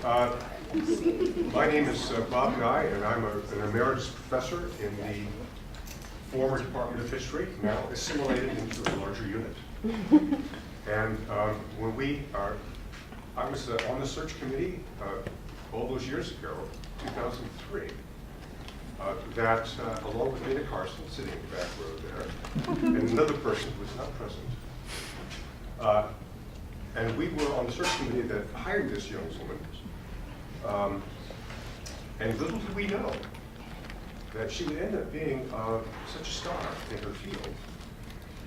My name is Bob Guy, and I'm an emeritus professor in the former Department of History, now assimilated into a larger unit. And when I was on the search committee all those years ago, 2003, that along with Nita Carson, sitting in the back row there, and another person who was not present, and we were on the search committee that hired this young woman. And little did we know that she would end up being such a star in her field,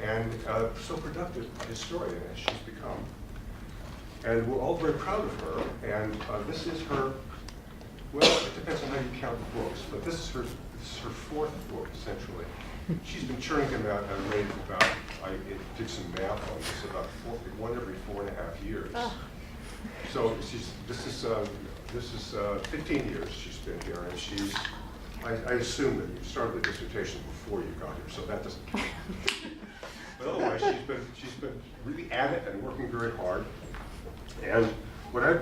and so productive a historian as she's become. And we're all very proud of her, and this is her, well, it depends on how you count the books, but this is her fourth book, essentially. She's been churning them out at a rate of about, I did some math on this, about one every 4.5 years. Oh. So this is 15 years she's been here, and she's, I assume that you started the dissertation before you got here, so that doesn't count. But otherwise, she's been really at it and working very hard. And what I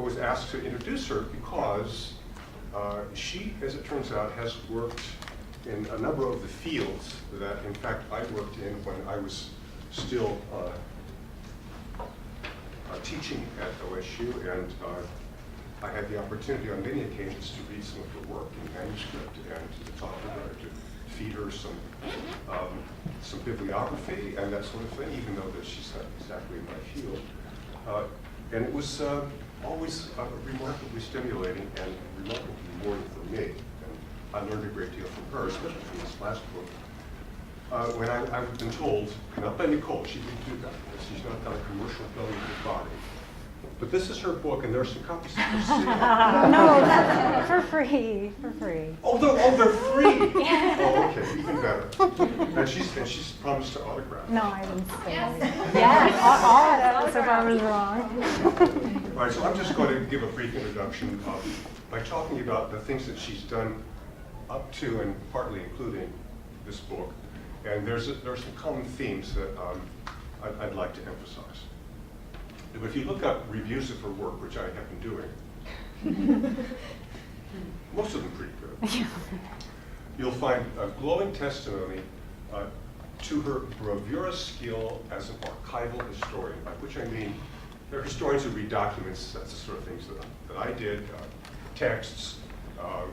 was asked to introduce her because she, as it turns out, has worked in a number of the fields that, in fact, I worked in when I was still teaching at OSU, and I had the opportunity on many occasions to read some of her work in manuscript and to talk to her, to feed her some bibliography and that sort of thing, even though that she's not exactly in my field. And it was always remarkably stimulating and remarkably rewarding for me. And I learned a great deal from her, especially from this last book. When I've been told, not by Nicole, she didn't do that, because she's not done a commercial film of her body. But this is her book, and there are some copies of her sale. No, that's for free, for free. Oh, they're free. Oh, okay, even better. And she's promised to autograph. No, I didn't say that. Yes, all of that, if I was wrong. All right, so I'm just going to give a brief introduction by talking about the things that she's done up to and partly including this book. And there are some common themes that I'd like to emphasize. If you look up reviews of her work, which I have been doing, most of them pretty good, you'll find a glowing testimony to her bravura skill as an archival historian, by which I mean there are historians who read documents, that's the sort of things that I did, texts,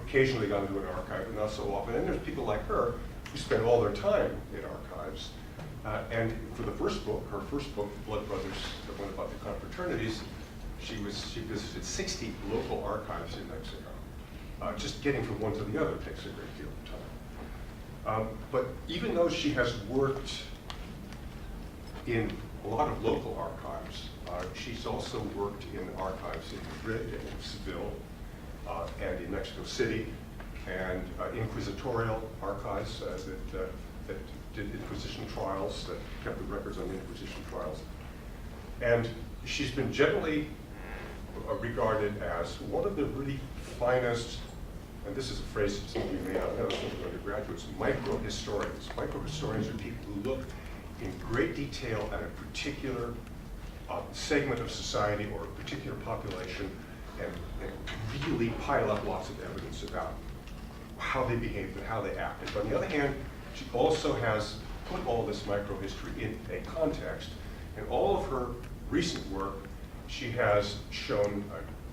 occasionally got into an archive, but not so often. And there's people like her who spend all their time in archives. And for the first book, her first book, Blood Brothers, the one about the confraternities, she visited 60 local archives in Mexico. Just getting from one to the other takes a great deal of time. But even though she has worked in a lot of local archives, she's also worked in archives in Madrid and in Seville and in Mexico City, and inquisitorial archives that did Inquisition trials, that kept the records on Inquisition trials. And she's been generally regarded as one of the really finest, and this is a phrase that some of you may not know, some of the undergraduates, micro-historians. Micro-historians are people who look in great detail at a particular segment of society or a particular population and really pile up lots of evidence about how they behaved and how they acted. But on the other hand, she also has put all this microhistory in a context. In all of her recent work, she has shown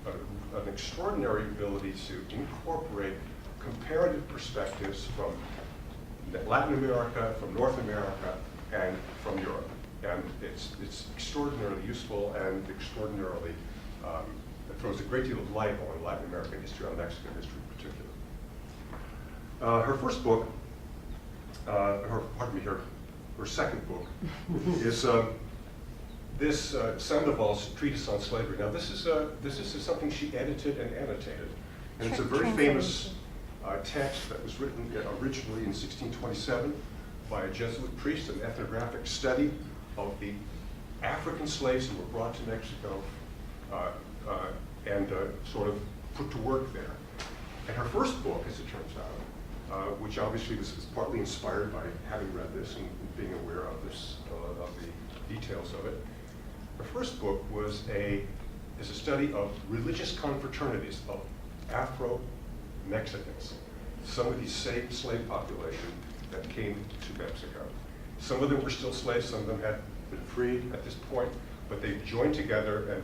an extraordinary ability to incorporate comparative perspectives from Latin America, from North America, and from Europe. And it's extraordinarily useful and extraordinarily, it throws a great deal of light on Latin American history, on Mexican history in particular. Her first book, her second book is this Sandoval's Treatise on Slavery. Now this is something she edited and annotated, and it's a very famous text that was written originally in 1627 by a Jesuit priest, an ethnographic study of the African slaves who were brought to Mexico and sort of put to work there. And her first book, as it turns out, which obviously was partly inspired by having read this and being aware of this, of the details of it. Her first book was a is a study of religious confraternities of Afro-Mexicans, some of the same slave population that came to Mexico. Some of them were still slaves, some of them had been freed at this point, but they joined together and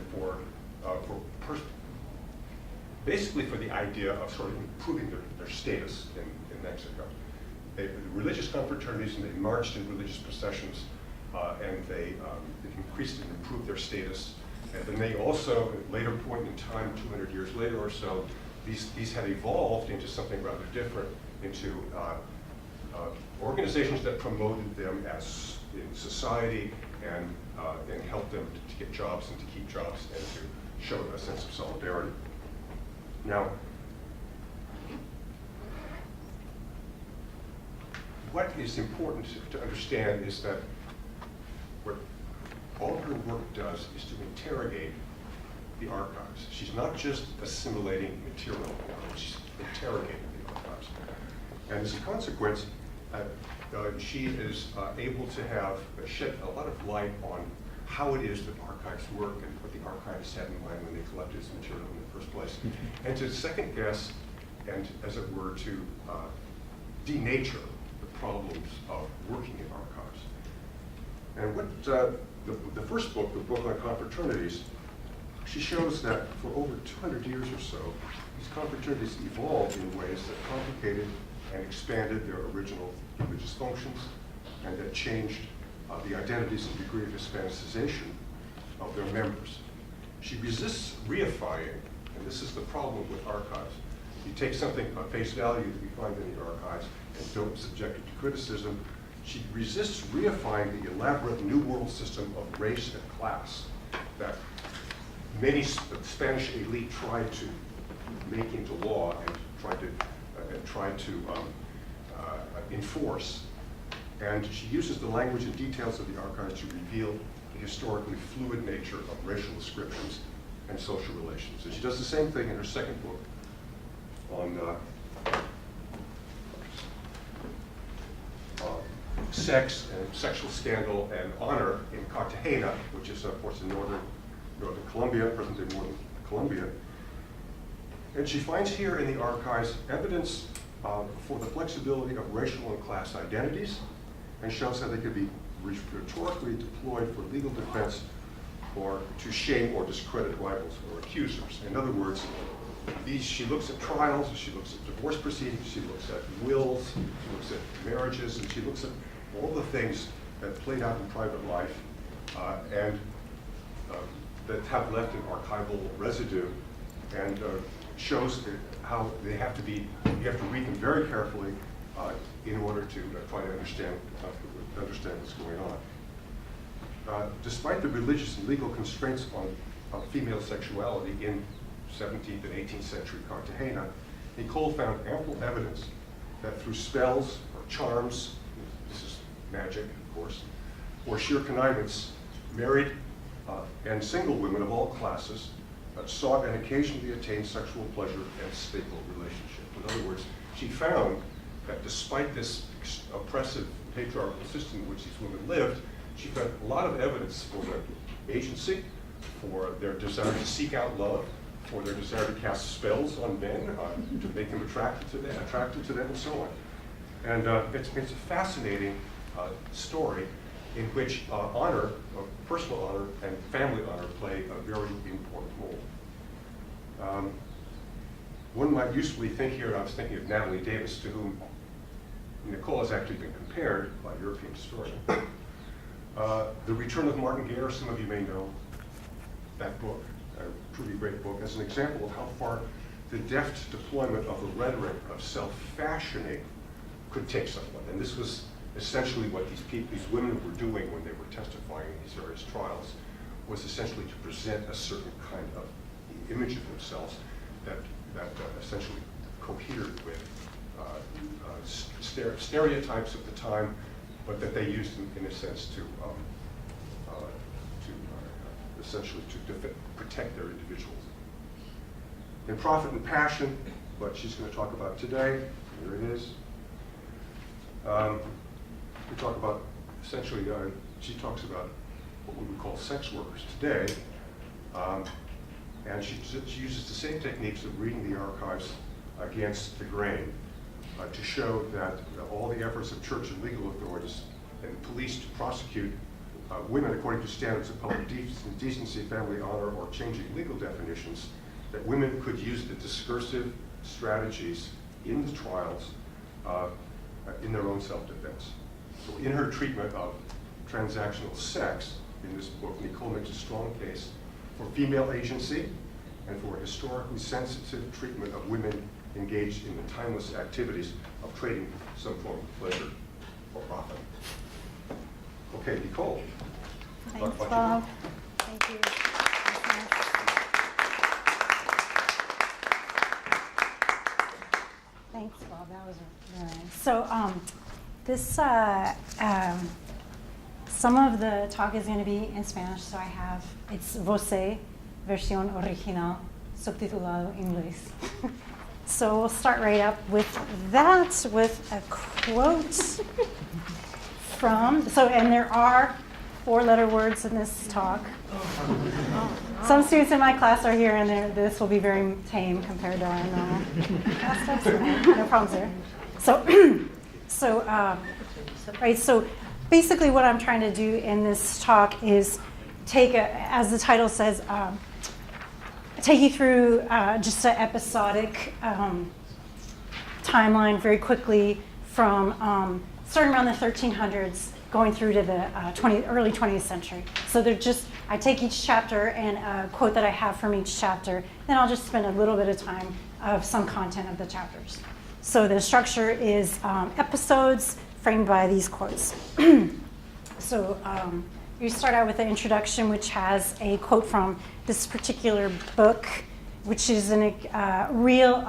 basically for the idea of sort of improving their status in Mexico. They religious confraternities, and they marched in religious processions, and they increased and improved their status. And then they also, at a later point in time, 200 years later or so, these had evolved into something rather different, into organizations that promoted them as in society and helped them to get jobs and to keep jobs and to show a sense of solidarity. Now, what is important to understand is that what all her work does is to interrogate the archives. She's not just assimilating material, she's interrogating the archives. And as a consequence, she is able to have shed a lot of light on how it is that archives work and what the archivists had in mind when they collected this material in the first place. And to second guess and, as it were, to denature the problems of working in archives. And what the first book, the book on confraternities, she shows that for over 200 years or so, these confraternities evolved in ways that complicated and expanded their original religious functions, and that changed the identities and degree of Hispanicization of their members. She resists reifying, and this is the problem with archives. You take something on face value that you find in the archives and don't subject it to criticism. She resists reifying the elaborate New World system of race and class that many Spanish elite tried to make into law and tried to enforce. And she uses the language and details of the archives to reveal the historically fluid nature of racial descriptions and social relations. And she does the same thing in her second book on sex and sexual scandal and honor in Cartagena, which is, of course, in northern Colombia, present-day northern Colombia. And she finds here in the archives evidence for the flexibility of racial and class identities, and shows how they could be rhetorically deployed for legal defense or to shame or discredit rivals or accusers. In other words, she looks at trials, she looks at divorce proceedings, she looks at wills, she looks at marriages, and she looks at all the things that played out in private life and that have left an archival residue, and shows how they have to be, you have to read them very carefully in order to try to understand what's going on. Despite the religious and legal constraints on female sexuality in 17th and 18th century Cartagena, Nicole found ample evidence that through spells or charms, this is magic, of course, or sheer connivance, married and single women of all classes sought and occasionally attained sexual pleasure and stable relationship. In other words, she found that despite this oppressive patriarchal system in which these women lived, she found a lot of evidence for their agency, for their desire to seek out love, for their desire to cast spells on men, to make them attracted to them, and so on. And it's a fascinating story in which honor, personal honor, and family honor play a very important role. One might usefully think here, and I was thinking of Natalie Davis, to whom Nicole has actually been compared by European historians. The Return of Martin Guerre, some of you may know that book, a truly great book, as an example of how far the deft deployment of the rhetoric of self-fashioning could take someone. And this was essentially what these women were doing when they were testifying in these various trials, was essentially to present a certain kind of image of themselves that essentially cohered with stereotypes of the time, but that they used in a sense to essentially to protect their individuals. In Profit and Passion, what she's going to talk about today, here it is. We talk about, essentially, she talks about what we would call sex workers today. And she uses the same techniques of reading the archives against the grain to show that all the efforts of church and legal authorities and police to prosecute women according to standards of public decency, family honor, or changing legal definitions, that women could use the discursive strategies in the trials in their own self-defense. So in her treatment of transactional sex in this book, Nicole makes a strong case for female agency and for a historically sensitive treatment of women engaged in the timeless activities of trading some form of pleasure or profit. Okay, Nicole. Thanks, Bob. Thank you. Thanks, Bob. That was very nice. So some of the talk is going to be in Spanish, so I have, it's Você, versión original, subtitulado inglés. So we'll start right up with that, with a quote from, and there are 4-letter words in this talk. Some students in my class are here, and this will be very tame compared to our normal class. No problems there. So basically what I'm trying to do in this talk is take, as the title says, take you through just an episodic timeline very quickly from starting around the 1300s going through to the early 20th century. So I take each chapter and a quote that I have from each chapter, then I'll just spend a little bit of time of some content of the chapters. So the structure is episodes framed by these quotes. So you start out with the introduction, which has a quote from this particular book, which is a real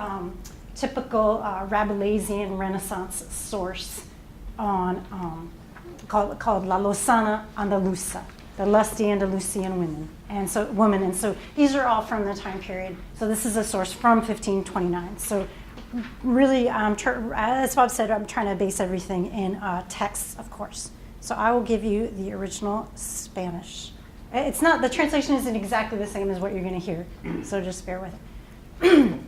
typical Rabelaisian Renaissance source on called La Lozana Andaluza, the lusty Andalusian women. And so these are all from the time period. So this is a source from 1529. So really, as Bob said, I'm trying to base everything in texts, of course. So I will give you the original Spanish. It's not, the translation isn't exactly the same as what you're going to hear, so just bear with it.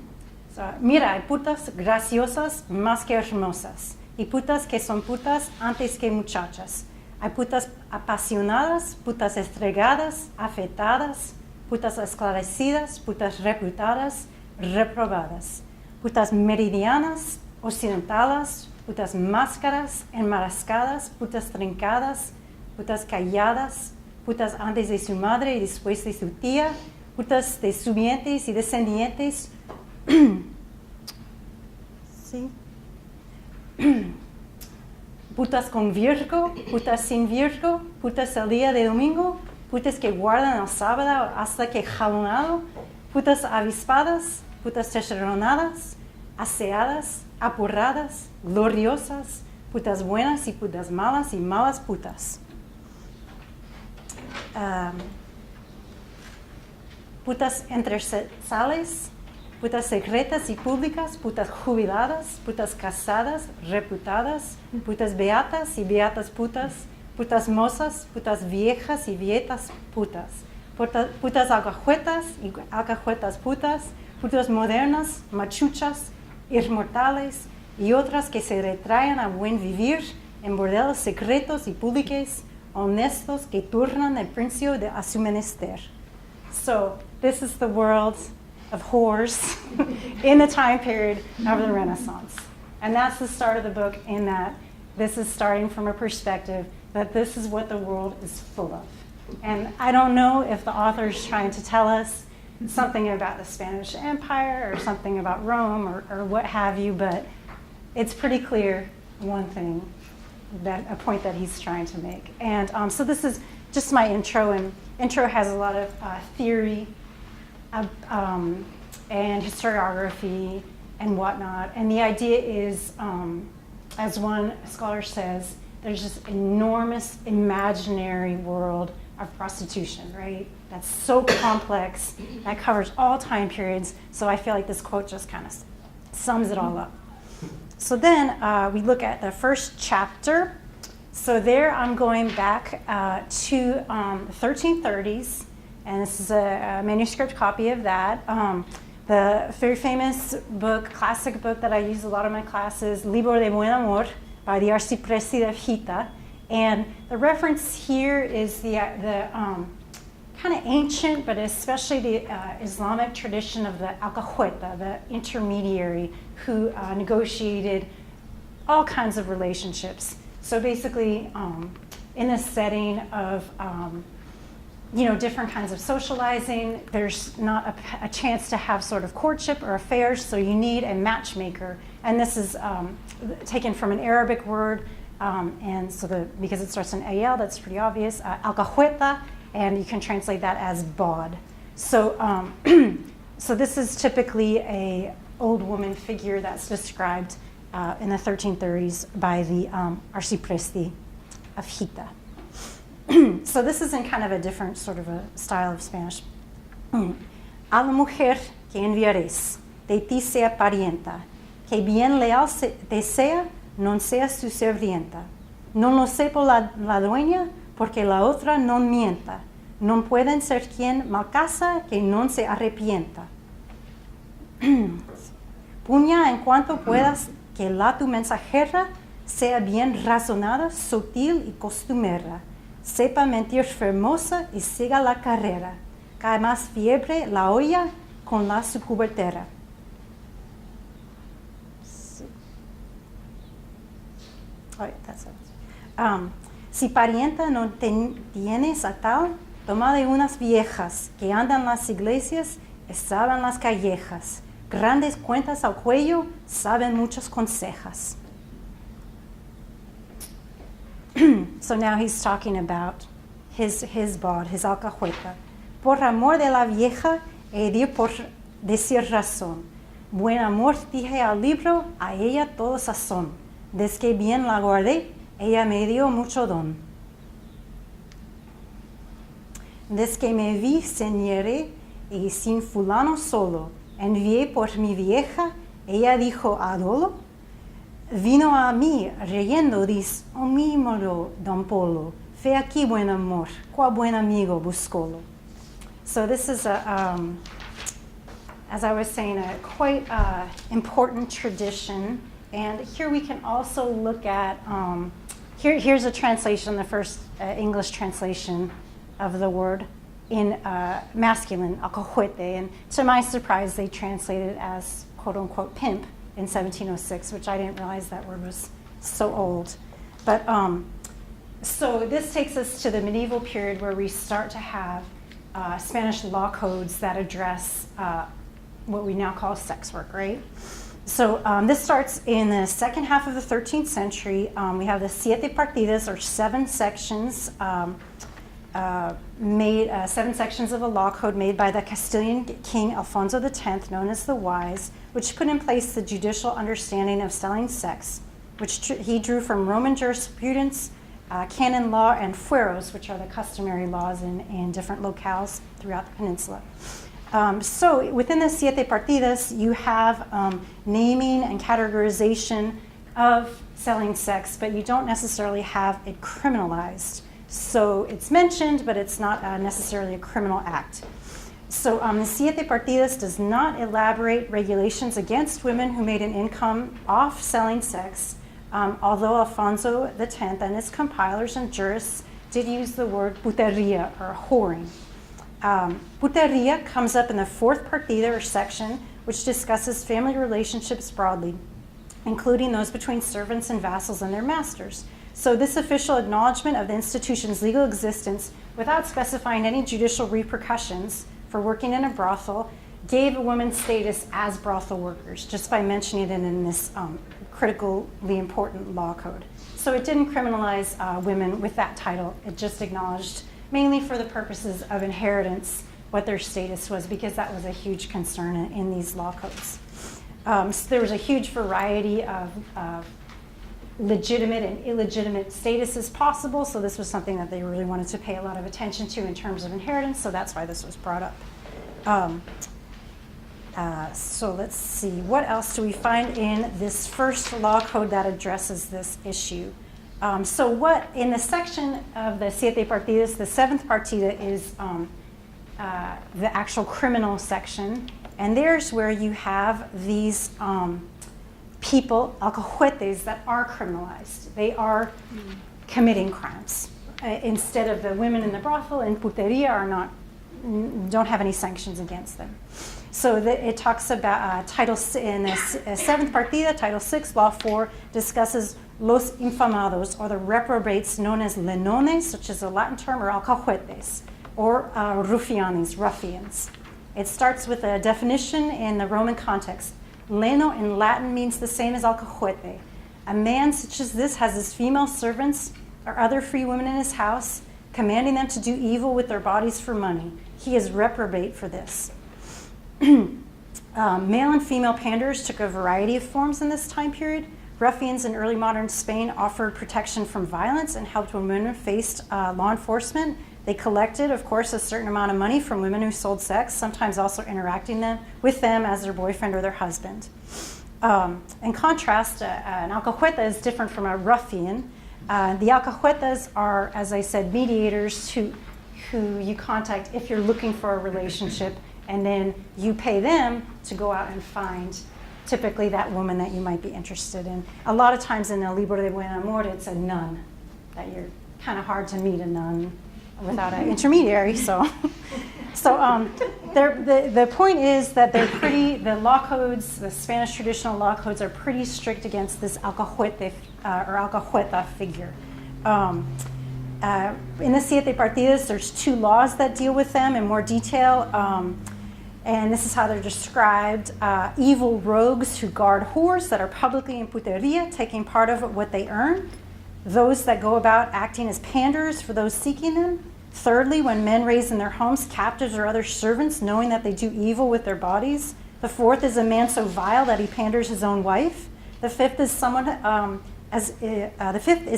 So, mira, hay putas graciosas más que hermosas, y putas que son putas antes que muchachas. Hay putas apasionadas, putas estregadas, afectadas, putas esclarecidas, putas reputadas, reprobadas, putas meridianas, occidentales, putas máscaras, enmarascadas, putas trincadas, putas calladas, putas antes de su madre y después de su tía, putas de subientes y descendientes. ¿Sí? Putas con virgo, putas sin virgo, putas el día de domingo, putas que guardan el sábado hasta que jalonado, putas avispadas, putas testosteronadas, aseadas, apurradas, gloriosas, putas buenas y putas malas y malas putas. Putas intersexuales, putas secretas y públicas, putas jubiladas, putas casadas, reputadas, putas beatas y beatas putas, putas mozas, putas viejas y viejas putas, putas alcahuetas y alcahuetas putas, putas modernas, machuchas, inmortales y otras que se retraen a buen vivir en bordeles secretos y públicos, honestos que turnan el precio de a su menester. So this is the world of whores in the time period of the Renaissance. And that's the start of the book, in that this is starting from a perspective that this is what the world is full of. And I don't know if the author is trying to tell us something about the Spanish Empire or something about Rome or what have you, but it's pretty clear one thing, that a point that he's trying to make. And so this is just my intro, and intro has a lot of theory and historiography and whatnot. And the idea is, as one scholar says, there's this enormous imaginary world of prostitution, right? That's so complex, that covers all time periods. So I feel like this quote just kind of sums it all up. So then we look at the first chapter. So there I'm going back to the 1330s, and this is a manuscript copy of that. The very famous book, classic book that I use a lot in my classes, Libro de Buen Amor by the Arcipreste de Hita. And the reference here is the kind of ancient, but especially the Islamic tradition of the alcahueta, the intermediary who negotiated all kinds of relationships. So basically, in the setting of different kinds of socializing, there's not a chance to have sort of courtship or affairs, so you need a matchmaker. And this is taken from an Arabic word, and so because it starts in AL, that's pretty obvious, alcahueta, and you can translate that as bod. So, so this is typically a old woman figure that's described in the 1330s by the Arcipreste of Hita. So this is in kind of a different sort of a style of Spanish. A la mujer que enviaréis, de ti sea parienta, que bien leal te sea, non sea su servienta. Non lo sepa la dueña, porque la otra non mienta. Non pueden ser quien mal casa, que non se arrepienta. Puña en cuanto puedas, que la tu mensajera sea bien razonada, sutil y costumera. Sepa mentir fermosa y siga la carrera. Cae más fiebre la olla con la su cubertera. Si parienta no tienes a tal, toma de unas viejas que andan las iglesias y saben las callejas. Grandes cuentas al cuello, saben muchas consejas. So now he's talking about his bod, his alcahueta. Por amor de la vieja, he de por decir razón. Buen amor dije al libro, a ella todo sazón. Desde que bien la guardé, ella me dio mucho don. Desde que me vi señoré y sin fulano solo, envié por mi vieja, ella dijo a dolo. Vino a mí reyendo, dice, o mi moro don Polo, fe aquí buen amor, cual buen amigo buscolo. So this is as I was saying, a quite important tradition. And here we can also look at, here's a translation, the first English translation of the word in masculine, alcahuete. And to my surprise, they translated it as quote unquote pimp in 1706, which I didn't realize that word was so old. But so this takes us to the medieval period where we start to have Spanish law codes that address what we now call sex work, right? So this starts in the second half of the 13th century. We have the siete partidas, or 7 sections, seven sections of a law code made by the Castilian king Alfonso X, known as the Wise, which put in place the judicial understanding of selling sex, which he drew from Roman jurisprudence, canon law, and fueros, which are the customary laws in different locales throughout the peninsula. So within the siete partidas, you have naming and categorization of selling sex, but you don't necessarily have it criminalized. So it's mentioned, but it's not necessarily a criminal act. So the Siete Partidas does not elaborate regulations against women who made an income off selling sex, although Alfonso X and his compilers and jurists did use the word puteria, or whoring. Puteria comes up in the 4th partida, or section, which discusses family relationships broadly, including those between servants and vassals and their masters. So this official acknowledgement of the institution's legal existence without specifying any judicial repercussions for working in a brothel gave a woman status as brothel workers, just by mentioning it in this critically important law code. So it didn't criminalize women with that title. It just acknowledged, mainly for the purposes of inheritance, what their status was, because that was a huge concern in these law codes. So there was a huge variety of legitimate and illegitimate statuses possible, so this was something that they really wanted to pay a lot of attention to in terms of inheritance, so that's why this was brought up. So let's see, what else do we find in this first law code that addresses this issue? So what, in the section of the Siete Partidas, the 7th partida is the actual criminal section. And there's where you have these people, alcahuetes, that are criminalized. They are committing crimes. Instead of the women in the brothel and puteria don't have any sanctions against them. So it talks about in the seventh partida, Title 6, Law 4, discusses los infamados, or the reprobates known as lenones, which is a Latin term, or alcahuetes, or rufianes, ruffians. It starts with a definition in the Roman context. Leno in Latin means the same as alcahuete. A man such as this has his female servants or other free women in his house, commanding them to do evil with their bodies for money. He is reprobate for this. Male and female panderers took a variety of forms in this time period. Ruffians in early modern Spain offered protection from violence and helped when women faced law enforcement. They collected, of course, a certain amount of money from women who sold sex, sometimes also interacting with them as their boyfriend or their husband. In contrast, an alcahueta is different from a ruffian. The alcahuetas are, as I said, mediators who you contact if you're looking for a relationship, and then you pay them to go out and find typically that woman that you might be interested in. A lot of times in El Libro de Buen Amor, it's a nun, that you're kind of hard to meet a nun without an intermediary. So the point is that the law codes, the Spanish traditional law codes are pretty strict against this alcahuete or alcahueta figure. In the Siete Partidas, there's 2 laws that deal with them in more detail. And this is how they're described. Evil rogues who guard whores that are publicly in puteria, taking part of what they earn. Those that go about acting as panderers for those seeking them. Thirdly, when men raise in their homes captives or other servants, knowing that they do evil with their bodies. The fourth is a man so vile that he panders his own wife. The fifth is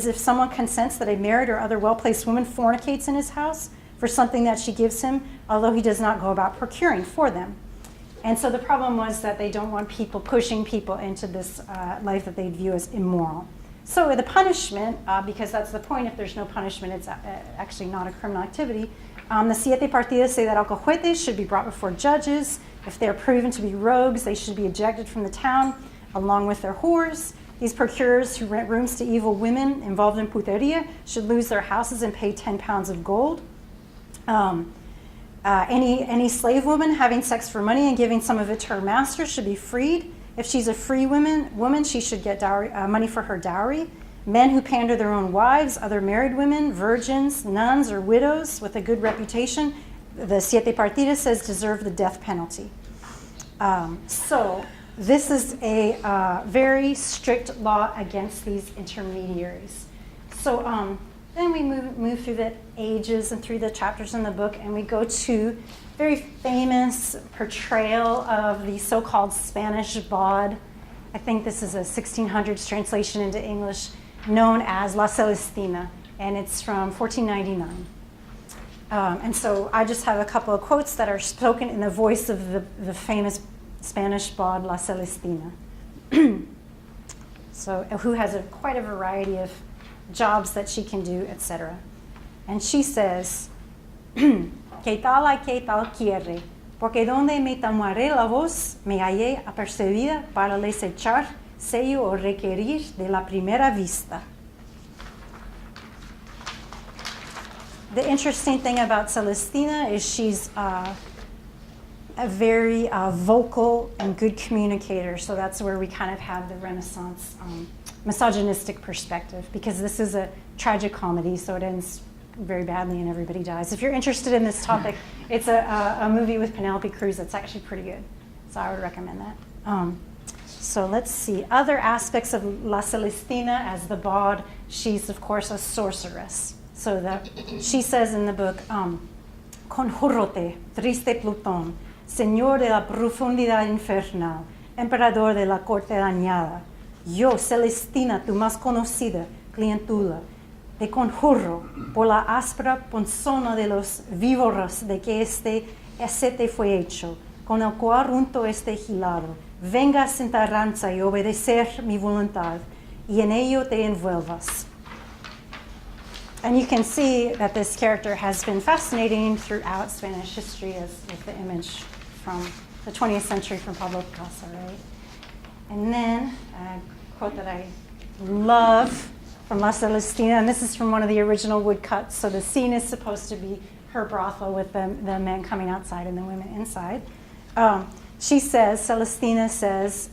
if someone consents that a married or other well-placed woman fornicates in his house for something that she gives him, although he does not go about procuring for them. And so the problem was that they don't want people pushing people into this life that they view as immoral. So the punishment, because that's the point, if there's no punishment, it's actually not a criminal activity. The Siete Partidas say that alcahuetes should be brought before judges. If they're proven to be rogues, they should be ejected from the town, along with their whores. These procurers who rent rooms to evil women involved in puteria should lose their houses and pay 10 pounds of gold. Any slave woman having sex for money and giving some of it to her master should be freed. If she's a free woman, she should get dowry, money for her dowry. Men who pander their own wives, other married women, virgins, nuns, or widows with a good reputation, the Siete Partidas says deserve the death penalty. So this is a very strict law against these intermediaries. So then we move through the ages and through the chapters in the book, and we go to very famous portrayal of the so-called Spanish bawd. I think this is a 1600s translation into English, known as La Celestina, and it's from 1499. And so I just have a couple of quotes that are spoken in the voice of the famous Spanish bawd La Celestina. So who has quite a variety of jobs that she can do, etc. And she says, que tal hay que tal quiere, porque donde me tomaré la voz, me hallé apercibida para les echar sello o requerir de la primera vista. The interesting thing about Celestina is she's a very vocal and good communicator, so that's where we kind of have the Renaissance misogynistic perspective, because this is a tragic comedy, so it ends very badly and everybody dies. If you're interested in this topic, it's a movie with Penelope Cruz that's actually pretty good, so I would recommend that. So let's see, other aspects of La Celestina as the bawd. She's of course a sorceress. So that she says in the book, Conjúrote, triste Plutón, señor de la profundidad infernal, emperador de la corte dañada, yo, Celestina, tu más conocida clientela, te conjuro por la áspera ponzona de los víboras de que este fue hecho, con el cual junto este gilado, vengas en tarranza y obedecer mi voluntad, y en ello te envuelvas. And you can see that this character has been fascinating throughout Spanish history as with the image from the 20th century from Pablo Picasso, right? And then a quote that I love from La Celestina, and this is from one of the original woodcuts. So the scene is supposed to be her brothel with the men coming outside and the women inside. She says, Celestina says,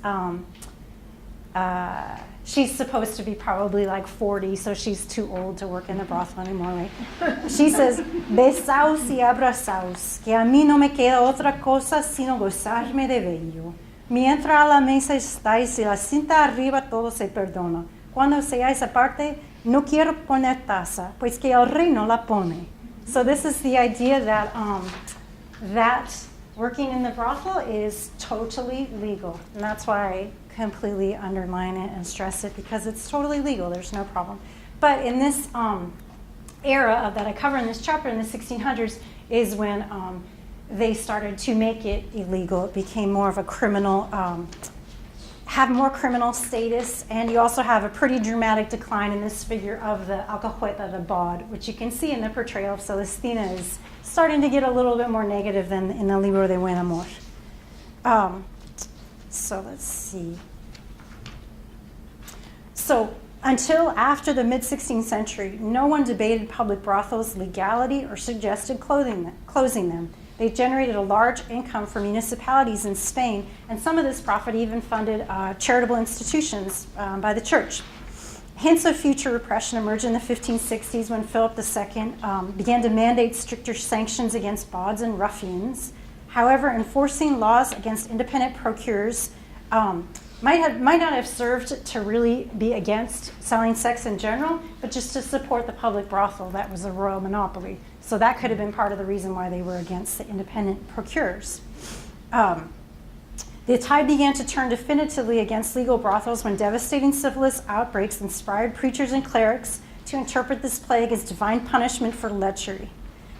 she's supposed to be probably like 40, so she's too old to work in the brothel anymore, right? She says, besaos y abrazaos, que a mí no me queda otra cosa sino gozarme de bello. Mientras a la mesa estáis y la cinta arriba todo se perdona. Cuando seáis aparte, no quiero poner taza, pues que el rey no la pone. So this is the idea that that working in the brothel is totally legal. And that's why I completely underline it and stress it, because it's totally legal. There's no problem. But in this era that I cover in this chapter in the 1600s is when they started to make it illegal. It became more of a criminal, have more criminal status, and you also have a pretty dramatic decline in this figure of the alcahueta, the bawd, which you can see in the portrayal of Celestina is starting to get a little bit more negative than in the Libro de Buen Amor. So let's see. So until after the mid-16th century, no one debated public brothels' legality or suggested closing them. They generated a large income for municipalities in Spain, and some of this profit even funded charitable institutions by the church. Hints of future repression emerged in the 1560s when Philip II began to mandate stricter sanctions against bawds and ruffians. However, enforcing laws against independent procurers might not have served to really be against selling sex in general, but just to support the public brothel that was a royal monopoly. So that could have been part of the reason why they were against the independent procurers. The tide began to turn definitively against legal brothels when devastating syphilis outbreaks inspired preachers and clerics to interpret this plague as divine punishment for lechery.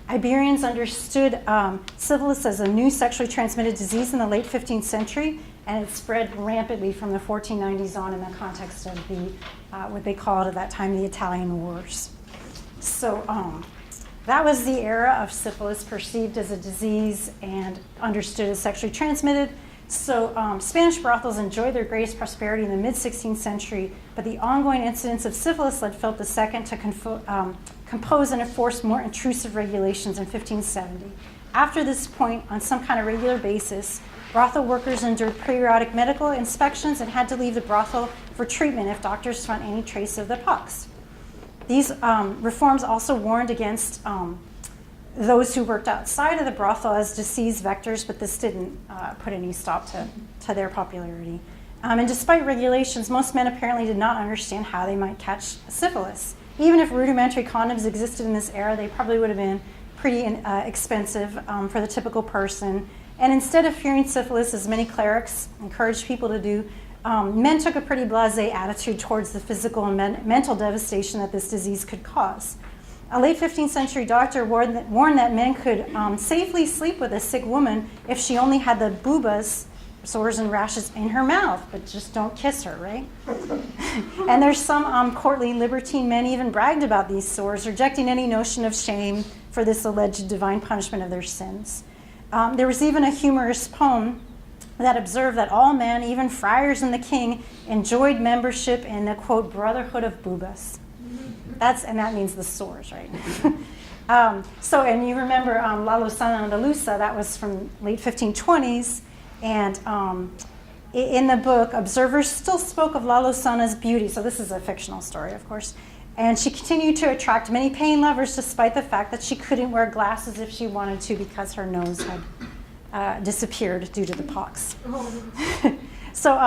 Iberians understood syphilis as a new sexually transmitted disease in the late 15th century, and it spread rampantly from the 1490s on in the context of the what they called at that time the Italian Wars. So that was the era of syphilis, perceived as a disease and understood as sexually transmitted. So Spanish brothels enjoyed their greatest prosperity in the mid-16th century, but the ongoing incidence of syphilis led Philip II to compose and enforce more intrusive regulations in 1570. After this point, on some kind of regular basis, brothel workers endured periodic medical inspections and had to leave the brothel for treatment if doctors found any trace of the pox. These reforms also warned against those who worked outside of the brothel as disease vectors, but this didn't put any stop to their popularity. And despite regulations, most men apparently did not understand how they might catch syphilis. Even if rudimentary condoms existed in this era, they probably would have been pretty expensive for the typical person. And instead of fearing syphilis, as many clerics encouraged people to do, men took a pretty blasé attitude towards the physical and mental devastation that this disease could cause. A late 15th century doctor warned that men could safely sleep with a sick woman if she only had the bubas, sores and rashes, in her mouth, but just don't kiss her, right? And there's some courtly libertine men even bragged about these sores, rejecting any notion of shame for this alleged divine punishment of their sins. There was even a humorous poem that observed that all men, even friars and the king, enjoyed membership in the, quote, brotherhood of bubas. And that means the sores, right? And you remember La Lozana Andaluza, that was from late 1520s, and in the book, observers still spoke of La Lozana's beauty, so this is a fictional story, of course, and she continued to attract many paying lovers despite the fact that she couldn't wear glasses if she wanted to because her nose had disappeared due to the pox. So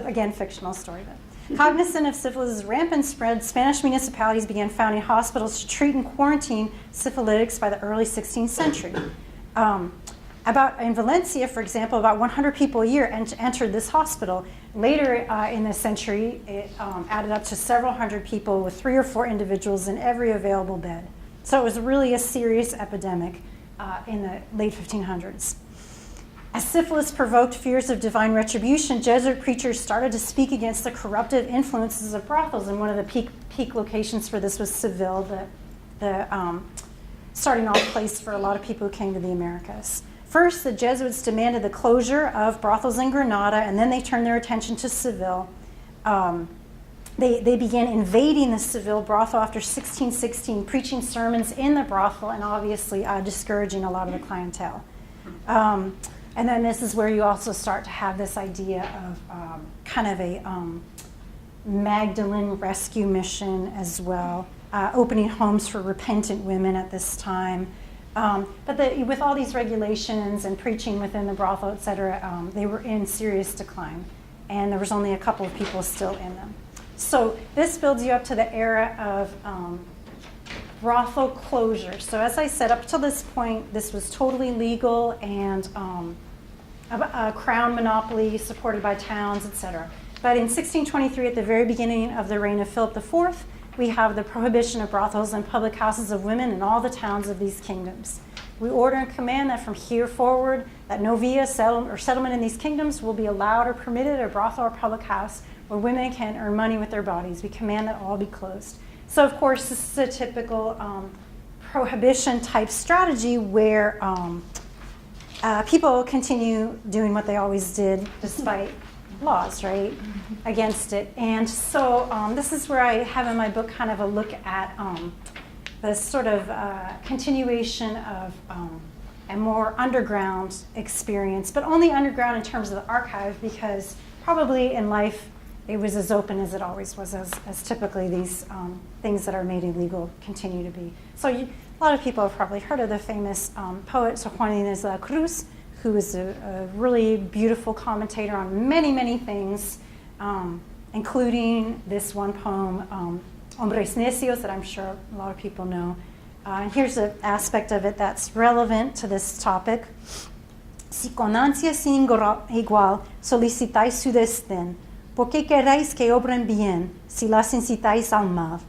again, fictional story, but cognizant of syphilis' rampant spread, Spanish municipalities began founding hospitals to treat and quarantine syphilitics by the early 16th century. In Valencia, for example, about 100 people a year entered this hospital. Later in the century, it added up to several hundred people with 3 or 4 individuals in every available bed. So it was really a serious epidemic in the late 1500s. As syphilis provoked fears of divine retribution, Jesuit preachers started to speak against the corruptive influences of brothels, and one of the peak locations for this was Seville, the starting off place for a lot of people who came to the Americas. First, the Jesuits demanded the closure of brothels in Granada, and then they turned their attention to Seville. They began invading the Seville brothel after 1616, preaching sermons in the brothel and obviously discouraging a lot of the clientele. And then this is where you also start to have this idea of kind of a Magdalene rescue mission as well, opening homes for repentant women at this time. But with all these regulations and preaching within the brothel, et cetera, they were in serious decline. And there was only a couple of people still in them. So this builds you up to the era of brothel closure. So as I said, up to this point, this was totally legal and a crown monopoly supported by towns, etc. But in 1623, at the very beginning of the reign of Philip IV, we have the prohibition of brothels and public houses of women in all the towns of these kingdoms. We order and command that from here forward, that no villa settlement in these kingdoms will be allowed or permitted a brothel or public house where women can earn money with their bodies. We command that all be closed. So of course, this is a typical prohibition type strategy where people continue doing what they always did despite laws, right, against it. And so this is where I have in my book kind of a look at the sort of continuation of a more underground experience, but only underground in terms of the archive, because probably in life it was as open as it always was, as typically these things that are made illegal continue to be. So a lot of people have probably heard of the famous poet Sor Juana Inés de la Cruz, who is a really beautiful commentator on many, many things, including this one poem, Hombres Necios, that I'm sure a lot of people know. And here's an aspect of it that's relevant to this topic. Si con ansia sin igual solicitáis su destén, ¿por qué queréis que obren bien si las incitáis al mal?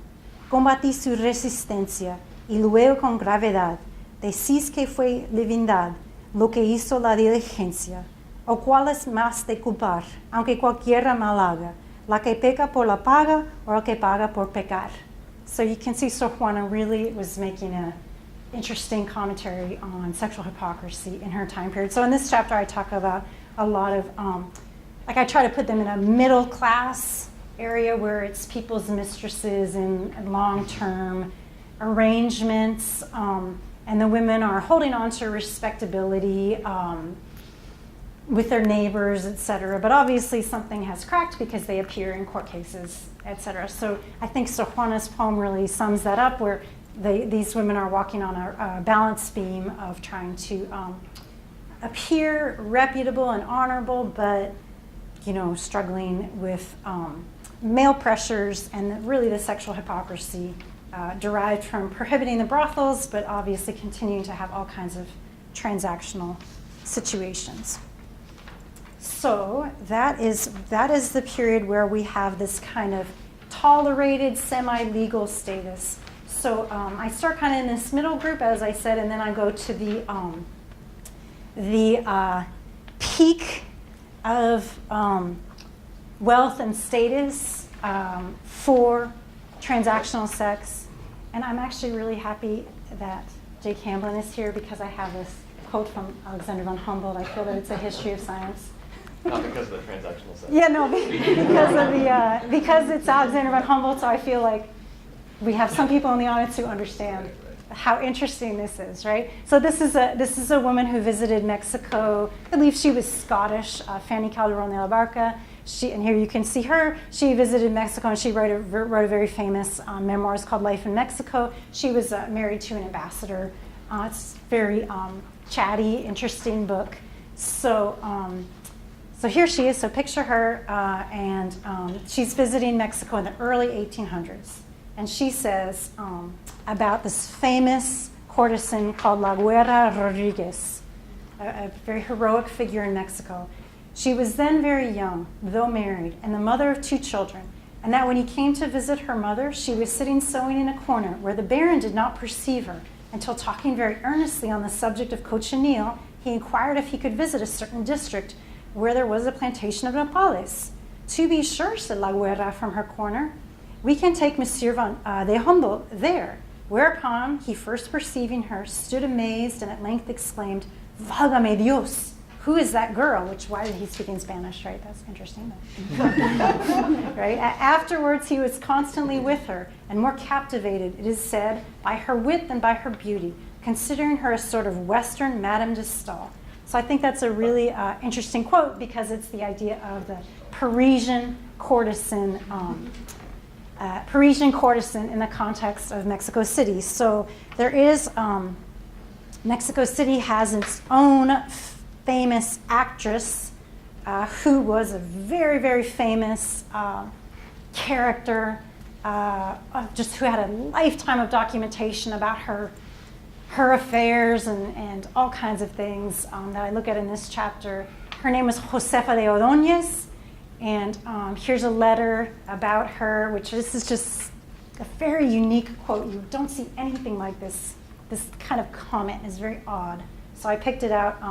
Combatís su resistencia y luego con gravedad decís que fue leviandad lo que hizo la diligencia, o cuál es más de culpar, aunque cualquiera mal haga, la que peca por la paga o la que paga por pecar. So you can see Sor Juana really was making an interesting commentary on sexual hypocrisy in her time period. So in this chapter I talk about a lot of, I try to put them in a middle class area where it's people's mistresses and long-term arrangements, and the women are holding on to respectability with their neighbors, etc. But obviously something has cracked because they appear in court cases, etc. So I think Sor Juana's poem really sums that up, where these women are walking on a balance beam of trying to appear reputable and honorable, but struggling with male pressures and really the sexual hypocrisy derived from prohibiting the brothels, but obviously continuing to have all kinds of transactional situations. So that is the period where we have this kind of tolerated semi-legal status. So I start kind of in this middle group, as I said, and then I go to the peak of wealth and status for transactional sex. And I'm actually really happy that Jake Hamblin is here, because I have this quote from Alexander von Humboldt. I feel that it's a history of science. Not because of the transactional sex. Yeah, no, because it's Alexander von Humboldt, so I feel like we have some people in the audience who understand how interesting this is, right? So this is a woman who visited Mexico. I believe she was Scottish, Fanny Calderón de la Barca. And here you can see her. She visited Mexico, and she wrote a very famous memoirs called Life in Mexico. She was married to an ambassador. It's very chatty, interesting book. So here she is. So picture her, and she's visiting Mexico in the early 1800s. And she says about this famous courtesan called La Güera Rodriguez, a very heroic figure in Mexico. She was then very young, though married, and the mother of 2 children, and that when he came to visit her mother, she was sitting sewing in a corner where the Baron did not perceive her until, talking very earnestly on the subject of cochineal, he inquired if he could visit a certain district where there was a plantation of nopales. To be sure, said La Guerra from her corner, we can take Monsieur de Humboldt there. Whereupon he, first perceiving her, stood amazed and at length exclaimed, Válgame Dios, who is that girl? Why did he speak in Spanish, right? That's interesting. Right? Afterwards, he was constantly with her and more captivated, it is said, by her wit than by her beauty, considering her a sort of Western Madame de Staël. So I think that's a really interesting quote because it's the idea of the Parisian courtesan in the context of Mexico City. So there is, Mexico City has its own famous actress who was a very, very famous character, just who had a lifetime of documentation about her affairs and all kinds of things that I look at in this chapter. Her name was Josefa de Ordóñez, and here's a letter about her, which this is just a very unique quote. You don't see anything like this. This kind of comment is very odd. So I picked it out.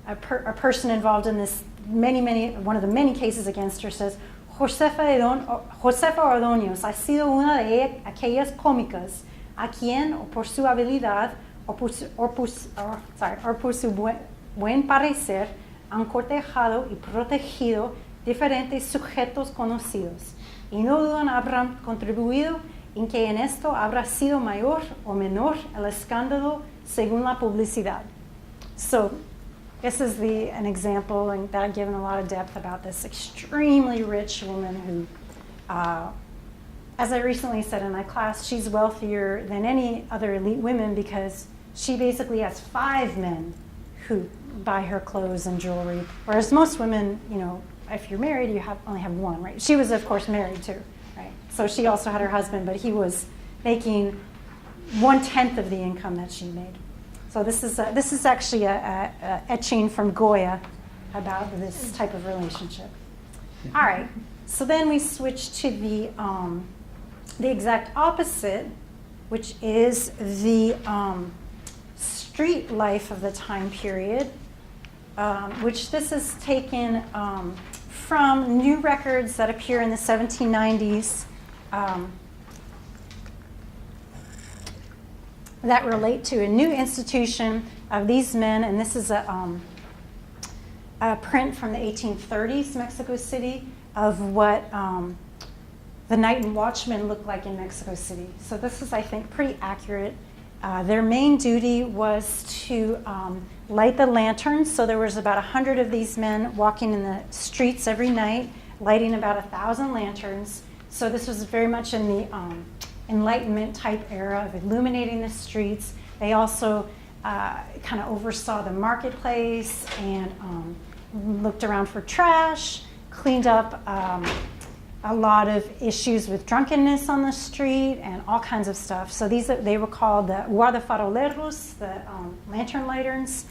A person involved in this, one of the many cases against her says, Josefa Ordóñez ha sido una de aquellas cómicas a quien, o por su habilidad, o por su buen parecer, han cortejado y protegido diferentes sujetos conocidos, y no dudan habrán contribuido en que en esto habrá sido mayor o menor el escándalo según la publicidad. So this is an example, and that I've given a lot of depth about this extremely rich woman who, as I recently said in my class, she's wealthier than any other elite women because she basically has 5 men who buy her clothes and jewelry, whereas most women, if you're married, you only have one, right? She was, of course, married too, right? So she also had her husband, but he was making 1/10 of the income that she made. So this is actually a etching from Goya about this type of relationship. All right, so then we switch to the exact opposite, which is the street life of the time period, which this is taken from new records that appear in the 1790s that relate to a new institution of these men, and this is a print from the 1830s, Mexico City, of what the Night Watchman looked like in Mexico City. So this is, I think, pretty accurate. Their main duty was to light the lanterns. So there was about 100 of these men walking in the streets every night, lighting about 1,000 lanterns. So this was very much in the Enlightenment type era of illuminating the streets. They also kind of oversaw the marketplace and looked around for trash, cleaned up a lot of issues with drunkenness on the street and all kinds of stuff. So they were called the guardafaroleros, the lantern lighters,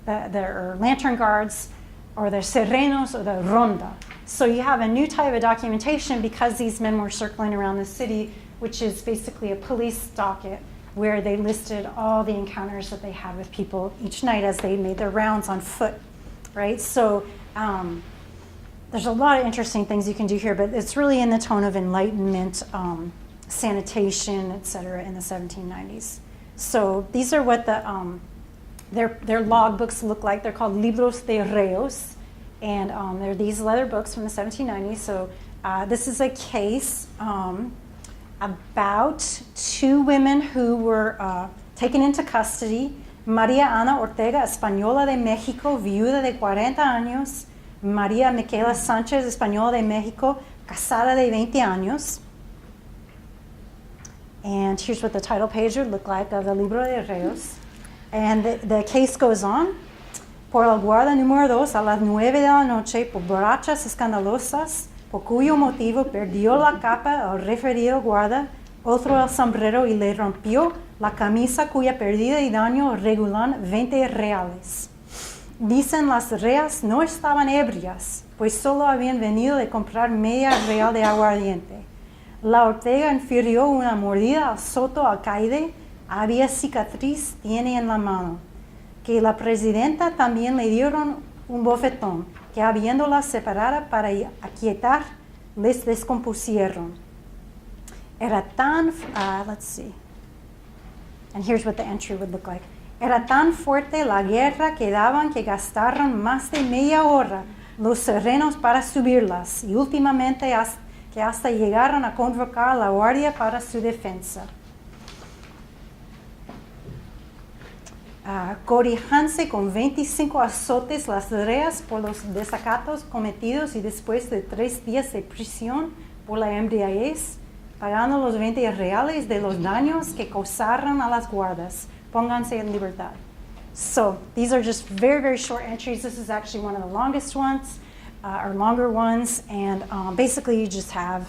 or lantern guards, or the serrenos, or the ronda. So you have a new type of documentation because these men were circling around the city, which is basically a police docket where they listed all the encounters that they had with people each night as they made their rounds on foot, right? So there's a lot of interesting things you can do here, but it's really in the tone of Enlightenment, sanitation, et cetera, in the 1790s. So these are what their log books look like. They're called libros de reos, and they're these leather books from the 1790s. So this is a case about 2 women who were taken into custody. María Ana Ortega, española de México, viuda de 40 años. María Miquela Sánchez, española de México, casada de 20 años. And here's what the title page would look like of the Libro de Reos. And the case goes on. Por el guarda número 2 a las 9 de la noche, por borrachas escandalosas, por cuyo motivo perdió la capa el referido guarda, otro el sombrero y le rompió la camisa cuya pérdida y daño regulan 20 reales. Dicen las reas no estaban ebrias, pues solo habían venido de comprar media real de aguardiente. La Ortega infirió una mordida al soto alcaide, había cicatriz, tiene en la mano. que la presidenta también le dieron un bofetón, que habiéndola separada para aquietar, les descompusieron. Era tan, let's see, and here's what the entry would look like. Era tan fuerte la guerra que daban que gastaron más de media hora los serenos para subirlas y últimamente que hasta llegaron a convocar a la guardia para su defensa. Corijanse con 25 azotes las reas por los desacatos cometidos y después de 3 días de prisión por la embriaguez, pagando los 20 reales de los daños que causaron a las guardas. Pónganse en libertad. So these are just very, very short entries. This is actually one of the longest ones, or longer ones, and basically you just have,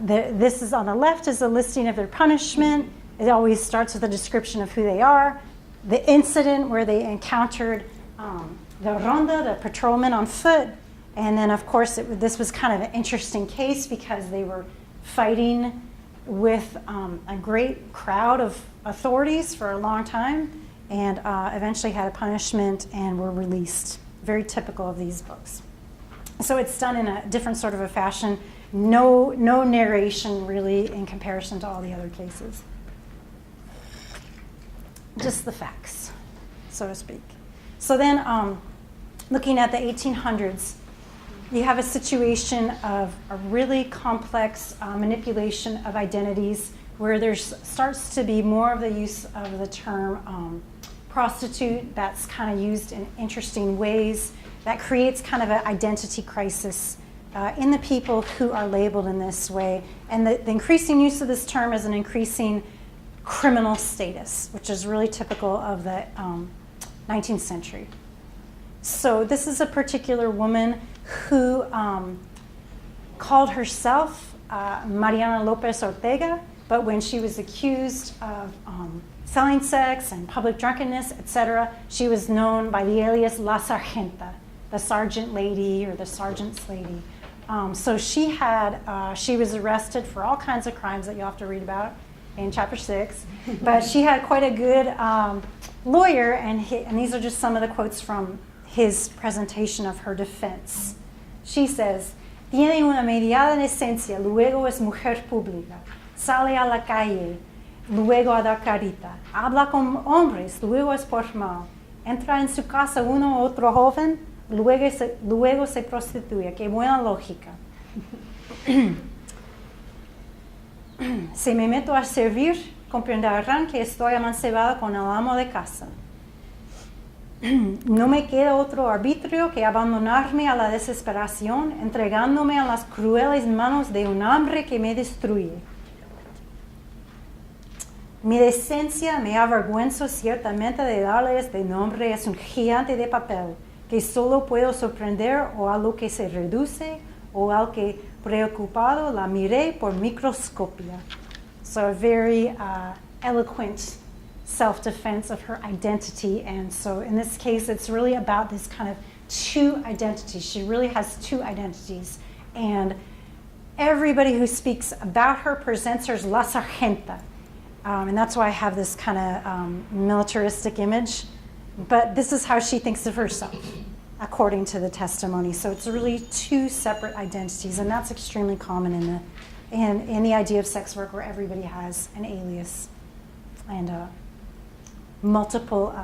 this is on the left is a listing of their punishment. It always starts with a description of who they are, the incident where they encountered the ronda, the patrolman on foot, and then of course this was kind of an interesting case because they were fighting with a great crowd of authorities for a long time, and eventually had a punishment and were released. Very typical of these books. So it's done in a different sort of a fashion. No narration really in comparison to all the other cases. Just the facts, so to speak. So then looking at the 1800s, you have a situation of a really complex manipulation of identities where there starts to be more of the use of the term prostitute that's kind of used in interesting ways that creates kind of an identity crisis in the people who are labeled in this way. And the increasing use of this term is an increasing criminal status, which is really typical of the 19th century. So this is a particular woman who called herself Mariana Lopez Ortega, but when she was accused of selling sex and public drunkenness, etc., she was known by the alias La Sargenta, the sergeant lady or the sergeant's lady. So she was arrested for all kinds of crimes that you'll have to read about in chapter 6, but she had quite a good lawyer, and these are just some of the quotes from his presentation of her defense. She says, tiene una mediana decencia, luego es mujer pública, sale a la calle, luego a dar carita, habla con hombres, luego es formal, entra en su casa uno u otro joven, luego se prostituye. Qué buena lógica. Si me meto a servir, comprenderán que estoy amancebada con el amo de casa. No me queda otro arbitrio que abandonarme a la desesperación, entregándome a las crueles manos de un hambre que me destruye. Mi decencia me avergüenzo ciertamente de darle este nombre, es un gigante de papel que solo puedo sorprender o a lo que se reduce o al que preocupado la miré por microscopia. So a very eloquent self-defense of her identity, and so in this case it's really about this kind of two identities. She really has two identities, and everybody who speaks about her presents her as La Sargenta, and that's why I have this kind of militaristic image, but this is how she thinks of herself according to the testimony. So it's really two separate identities, and that's extremely common in the idea of sex work, where everybody has an alias and multiple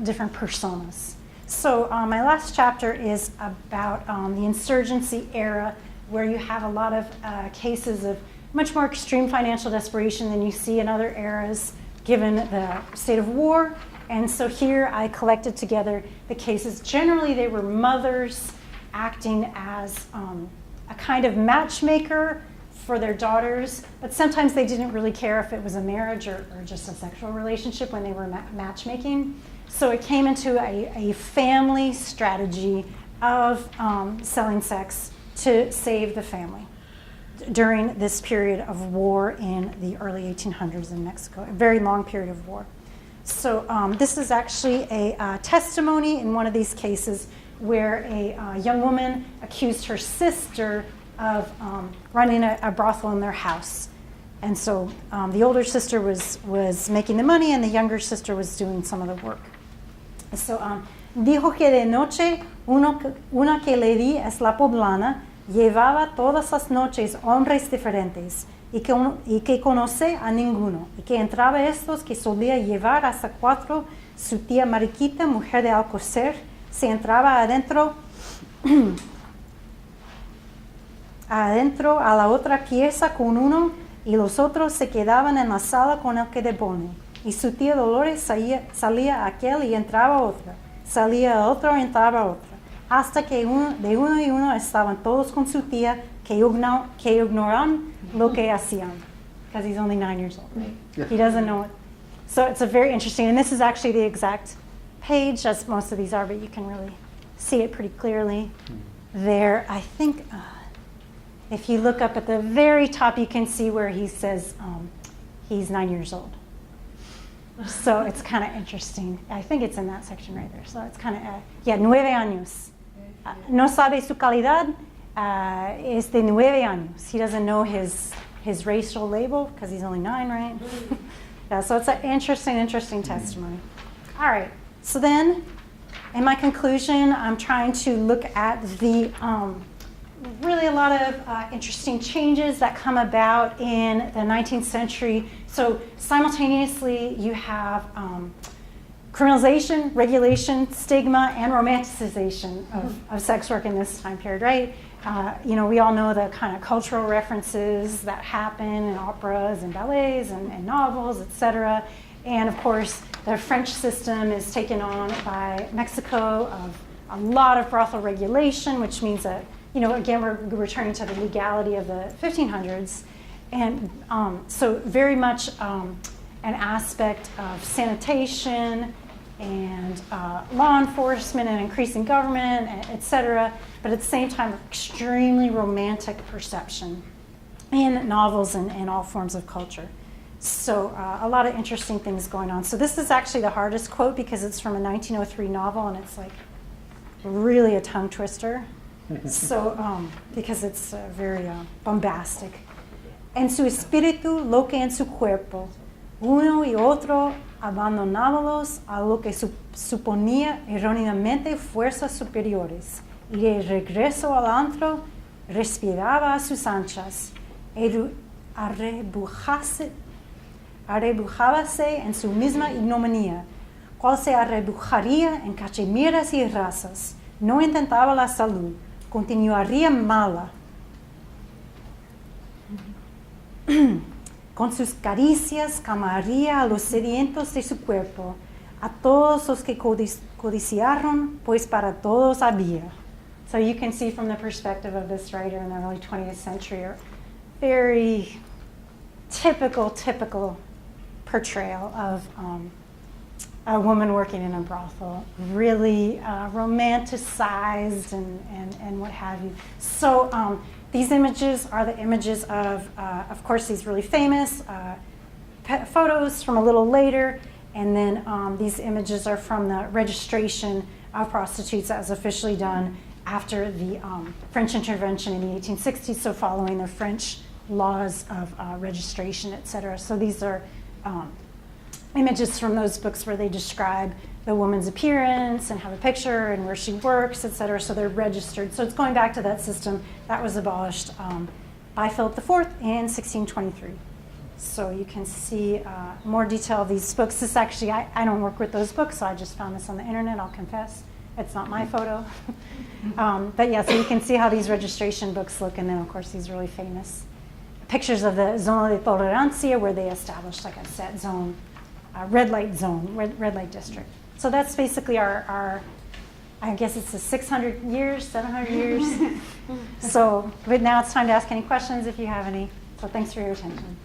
different personas. So my last chapter is about the Insurgency Era, where you have a lot of cases of much more extreme financial desperation than you see in other eras, given the state of war. And so here I collected together the cases. Generally, they were mothers acting as a kind of matchmaker for their daughters, but sometimes they didn't really care if it was a marriage or just a sexual relationship when they were matchmaking. So it came into a family strategy of selling sex to save the family during this period of war in the early 1800s in Mexico, a very long period of war. So this is actually a testimony in one of these cases where a young woman accused her sister of running a brothel in their house. And so the older sister was making the money and the younger sister was doing some of the work. So, dijo que de noche una que le di es la poblana, llevaba todas las noches hombres diferentes y que conoce a ninguno, y que entraba estos que solía llevar hasta 4, su tía Mariquita, mujer de Alcocer, se entraba adentro a la otra pieza con uno y los otros se quedaban en la sala con el que depone. Y su tía Dolores salía aquel y entraba otra, salía otro y entraba otra, hasta que de uno y uno estaban todos con su tía que ignoran lo que hacían, because he's only 9 years old. He doesn't know it. So it's a very interesting, and this is actually the exact page, as most of these are, but you can really see it pretty clearly there. I think if you look up at the very top, you can see where he says he's 9 years old. So it's kind of interesting. I think it's in that section right there. So it's kind of, 9 años. No sabe su calidad, es de 9 años. He doesn't know his racial label because he's only 9, right? Yeah, so it's an interesting testimony. All right, so then in my conclusion, I'm trying to look at the really a lot of interesting changes that come about in the 19th century. So simultaneously, you have criminalization, regulation, stigma, and romanticization of sex work in this time period, right? We all know the kind of cultural references that happen in operas and ballets and novels, etc. And of course, the French system is taken on by Mexico of a lot of brothel regulation, which means that, again, we're returning to the legality of the 1500s. And so very much an aspect of sanitation and law enforcement and increasing government, et cetera, but at the same time, extremely romantic perception in novels and all forms of culture. So a lot of interesting things going on. So this is actually the hardest quote because it's from a 1903 novel, and it's like really a tongue twister. So because it's very bombastic. En su espíritu, lo que en su cuerpo, uno y otro abandonábamos a lo que suponía erróneamente fuerzas superiores, y de regreso al antro respiraba a sus anchas, arrebujábase en su misma ignominia, cual se arrebujaría en cachemiras y razas, no intentaba la salud, continuaría mala. Con sus caricias calmaría a los sedientos de su cuerpo, a todos los que codiciaron, pues para todos había. So you can see from the perspective of this writer in the early 20th century, a very typical portrayal of a woman working in a brothel, really romanticized and what have you. So these images are the images of course, these really famous photos from a little later, and then these images are from the registration of prostitutes that was officially done after the French intervention in the 1860s, so following the French laws of registration, et cetera. So these are images from those books where they describe the woman's appearance and have a picture and where she works, et cetera, so they're registered. So it's going back to that system that was abolished by Philip IV in 1623. So you can see more detail of these books. This actually, I don't work with those books, so I just found this on the internet, I'll confess. It's not my photo. But yeah, so you can see how these registration books look, and then of course these really famous pictures of the Zona de Tolerancia where they established like a set zone, red light zone, red light district. So that's basically our I guess it's 600 years, 700 years. So, but now it's time to ask any questions if you have any. So thanks for your attention.